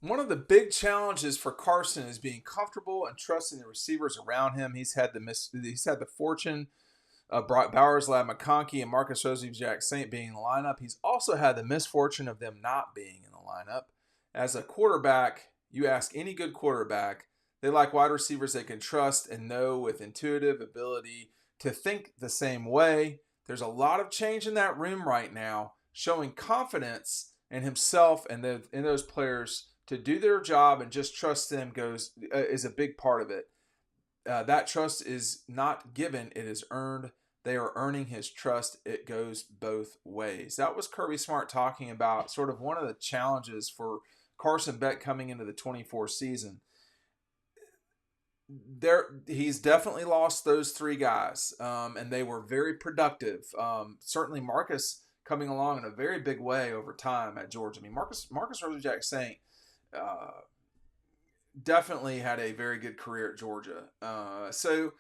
One of the big challenges for Carson is being comfortable and trusting the receivers around him. He's had the fortune of Brock Bowers, Lad McConkey, and Marcus Jack Saint being in the lineup. He's also had the misfortune of them not being in the lineup. As a quarterback, you ask any good quarterback, they like wide receivers they can trust and know with intuitive ability to think the same way. There's a lot of change in that room right now, showing confidence in himself and in those players to do their job and just trust them is a big part of it. That trust is not given; it is earned. They are earning his trust. It goes both ways. That was Kirby Smart talking about sort of one of the challenges for Carson Beck coming into the 24 season. He's definitely lost those three guys, and they were very productive. Certainly, Marcus coming along in a very big way over time at Georgia. I mean, Marcus Jack Saint definitely had a very good career at Georgia. So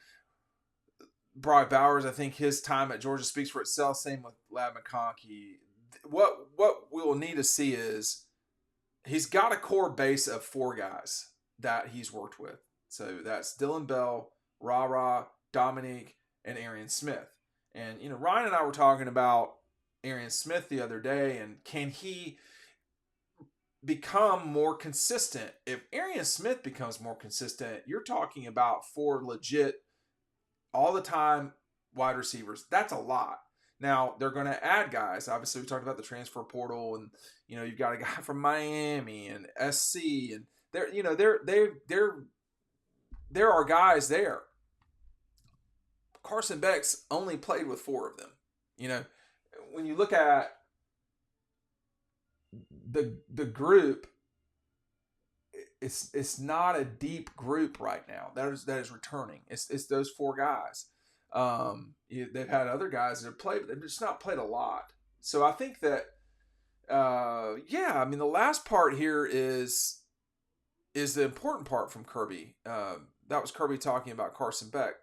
Brock Bowers, I think his time at Georgia speaks for itself. Same with Lad McConkey. What we will need to see is he's got a core base of four guys that he's worked with. So that's Dylan Bell, Ra, Dominique, and Arian Smith. And Ryan and I were talking about Arian Smith the other day, and can he become more consistent? If Arian Smith becomes more consistent, you're talking about four legit all the time wide receivers. That's a lot. Now they're going to add guys. Obviously, we talked about the transfer portal, and you've got a guy from Miami and SC, and there are guys there. Carson Beck's only played with four of them. When you look at the group, it's not a deep group right now. That is returning. It's those four guys. They've had other guys that have played, but they've just not played a lot. So I think that, the last part here is the important part from Kirby. That was Kirby talking about Carson Beck.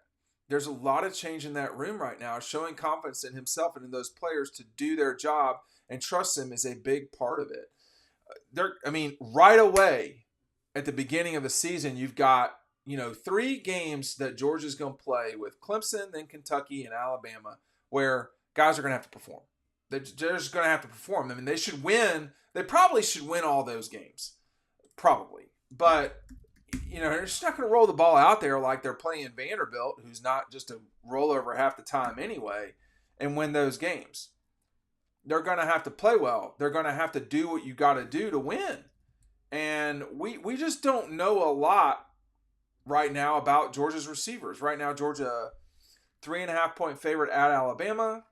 There's a lot of change in that room right now. Showing confidence in himself and in those players to do their job and trust them is a big part of it. Right away at the beginning of the season, you've got, 3 games that Georgia's going to play with Clemson, then Kentucky, and Alabama, where guys are going to have to perform. They're just going to have to perform. They should win. They probably should win all those games. Probably. But, they're just not going to roll the ball out there like they're playing Vanderbilt, who's not just a rollover half the time anyway, and win those games. They're going to have to play well. They're going to have to do what you got to do to win. And we just don't know a lot right now about Georgia's receivers. Right now, Georgia 3.5-point favorite at Alabama,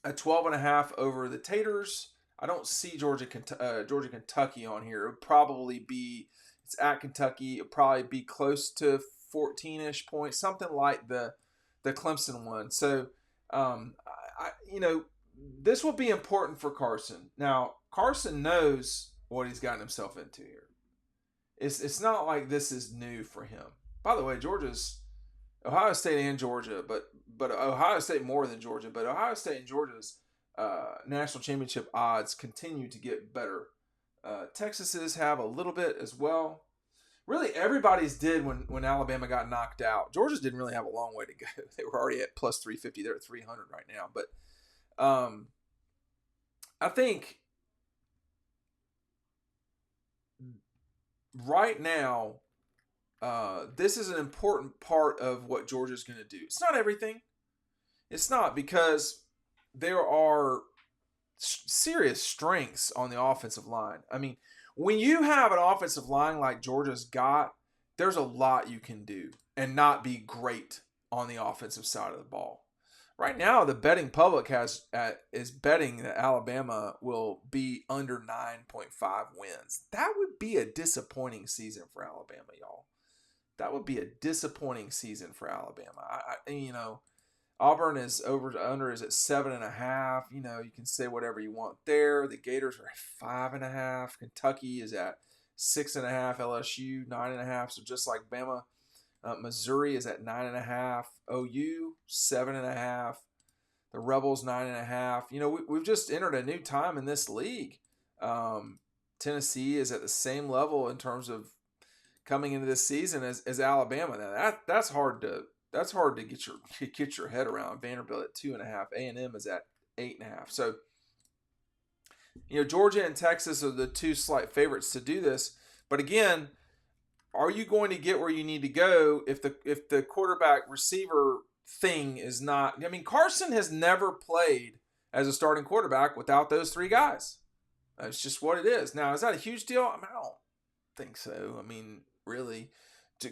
a 12.5 over the Taters. I don't see Georgia Kentucky on here. It would probably be, it's at Kentucky. It would probably be close to 14-ish points, something like the Clemson one. So, this will be important for Carson. Now, Carson knows what he's gotten himself into here. It's not like this is new for him. By the way, Ohio State and Georgia, but Ohio State more than Georgia. But Ohio State and Georgia's national championship odds continue to get better. Texas's have a little bit as well. Really, everybody's did when Alabama got knocked out. Georgia's didn't really have a long way to go. They were already at plus 350. They're at 300 right now. But I think right now, this is an important part of what Georgia's going to do. It's not everything. It's not, because there are serious strengths on the offensive line. When you have an offensive line like Georgia's got, there's a lot you can do and not be great on the offensive side of the ball. Right now, the betting public is betting that Alabama will be under 9.5 wins. That would be a disappointing season for Alabama, y'all. That would be a disappointing season for Alabama. Auburn is under is at 7.5. You can say whatever you want there. The Gators are at 5.5. Kentucky is at 6.5. LSU 9.5. So just like Bama. Missouri is at 9.5. OU 7.5. The Rebels 9.5. We've just entered a new time in this league. Tennessee is at the same level in terms of coming into this season as Alabama. Now that's hard to get your head around. Vanderbilt at 2.5, A&M is at 8.5. So Georgia and Texas are the two slight favorites to do this. But again, are you going to get where you need to go if the quarterback receiver thing is not? I mean, Carson has never played as a starting quarterback without those three guys. That's just what it is. Now, is that a huge deal? I don't think so. I mean, really,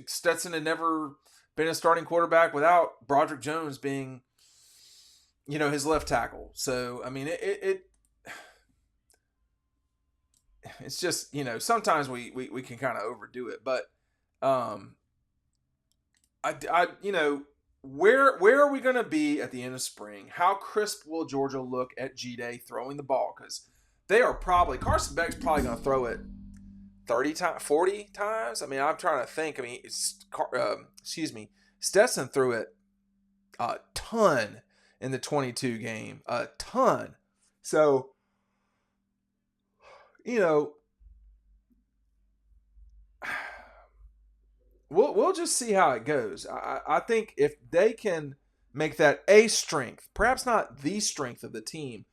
Stetson had never been a starting quarterback without Broderick Jones being, his left tackle. So, I mean, it's just, sometimes we can kind of overdo it. But where are we going to be at the end of spring? How crisp will Georgia look at G-Day throwing the ball? Because Carson Beck's probably going to throw it 30 times, 40 times. I mean, I'm trying to think. I mean, Stetson threw it a ton in the 22 game, a ton. So, we'll just see how it goes. I think if they can make that a strength, perhaps not the strength of the team,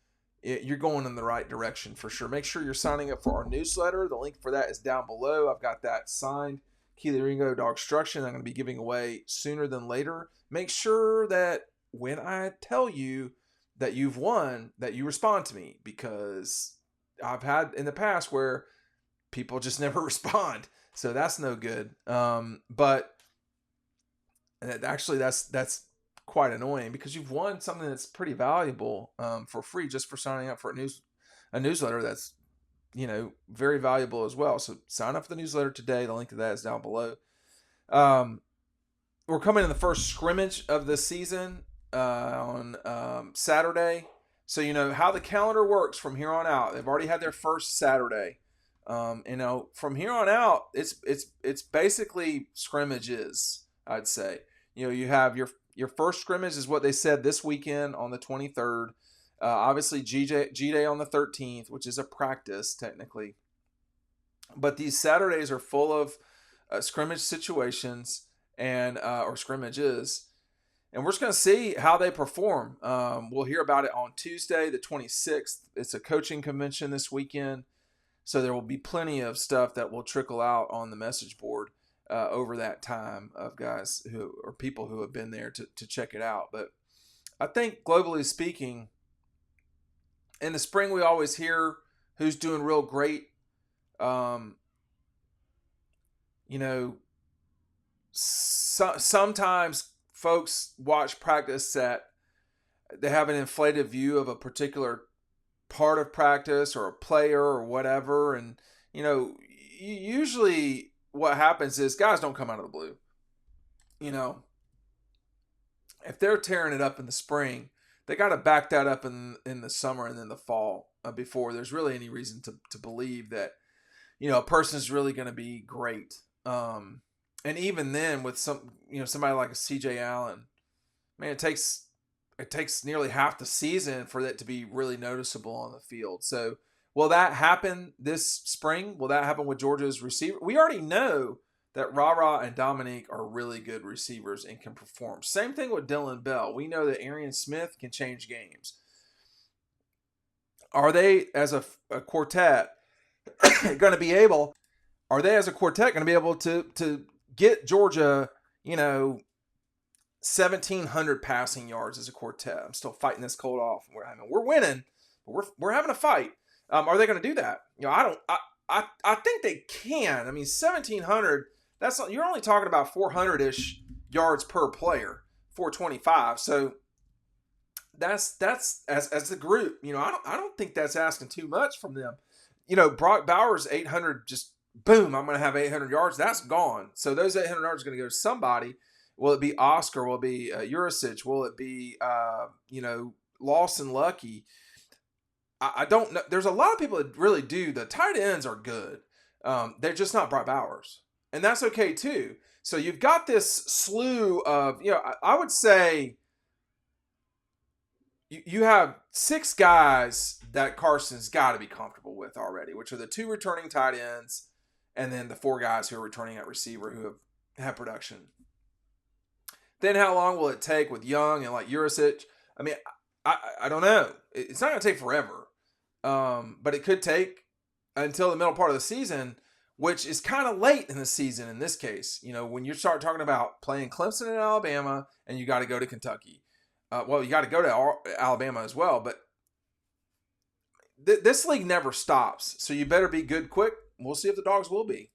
you're going in the right direction for sure. Make sure you're signing up for our newsletter. The link for that is down below. I've got that signed. Keely Ringo Dawg Instruction I'm going to be giving away sooner than later. Make sure that when I tell you that you've won, that you respond to me, because I've had in the past where people just never respond. So that's no good. But actually that's quite annoying, because you've won something that's pretty valuable for free just for signing up for a newsletter that's very valuable as well. So sign up for the newsletter today. The link to that is down below. We're coming in the first scrimmage of the season on Saturday. So how the calendar works from here on out. They've already had their first Saturday. From here on out, it's basically scrimmages, I'd say. You have your first scrimmage is what they said this weekend on the 23rd. Obviously, G-Day on the 13th, which is a practice technically. But these Saturdays are full of scrimmage situations or scrimmages. And we're just going to see how they perform. We'll hear about it on Tuesday, the 26th. It's a coaching convention this weekend. So there will be plenty of stuff that will trickle out on the message board over that time of guys people who have been there to check it out. But I think globally speaking, in the spring we always hear who's doing real great. Sometimes folks watch practice that they have an inflated view of a particular part of practice or a player or whatever. And, usually what happens is guys don't come out of the blue. If they're tearing it up in the spring, they got to back that up in the summer and then the fall before there's really any reason to believe that, a person's really going to be great. And even then with somebody like a CJ Allen, man, it takes nearly half the season for that to be really noticeable on the field. So will that happen this spring? Will that happen with Georgia's receiver? We already know that Ra and Dominique are really good receivers and can perform. Same thing with Dylan Bell. We know that Arian Smith can change games. Are they as a quartet going to be able? Are they as a quartet going to be able to get Georgia, 1,700 passing yards as a quartet? I'm still fighting this cold off. We're winning, but we're having a fight. Are they going to do that? I think they can. I mean, 1,700. You're only talking about 400-ish yards per player, 425. So that's as a group. I don't think that's asking too much from them. Brock Bowers 800, just boom. I'm going to have 800 yards. That's gone. So those 800 yards are going to go to somebody. Will it be Oscar? Will it be Urisic? Will it be Lawson Lucky? I don't know. There's a lot of people that really do. The tight ends are good. They're just not Brock Bowers. And that's okay too. So you've got this slew of, I would say you have 6 guys that Carson's got to be comfortable with already, which are the 2 returning tight ends and then the 4 guys who are returning at receiver who have production. Then how long will it take with Young and like Urisic? I mean, I don't know. It's not going to take forever, but it could take until the middle part of the season, which is kind of late in the season in this case. You know, when you start talking about playing Clemson and Alabama and you got to go to Kentucky. Well, you got to go to Alabama as well, but this league never stops. So you better be good quick. We'll see if the Dogs will be.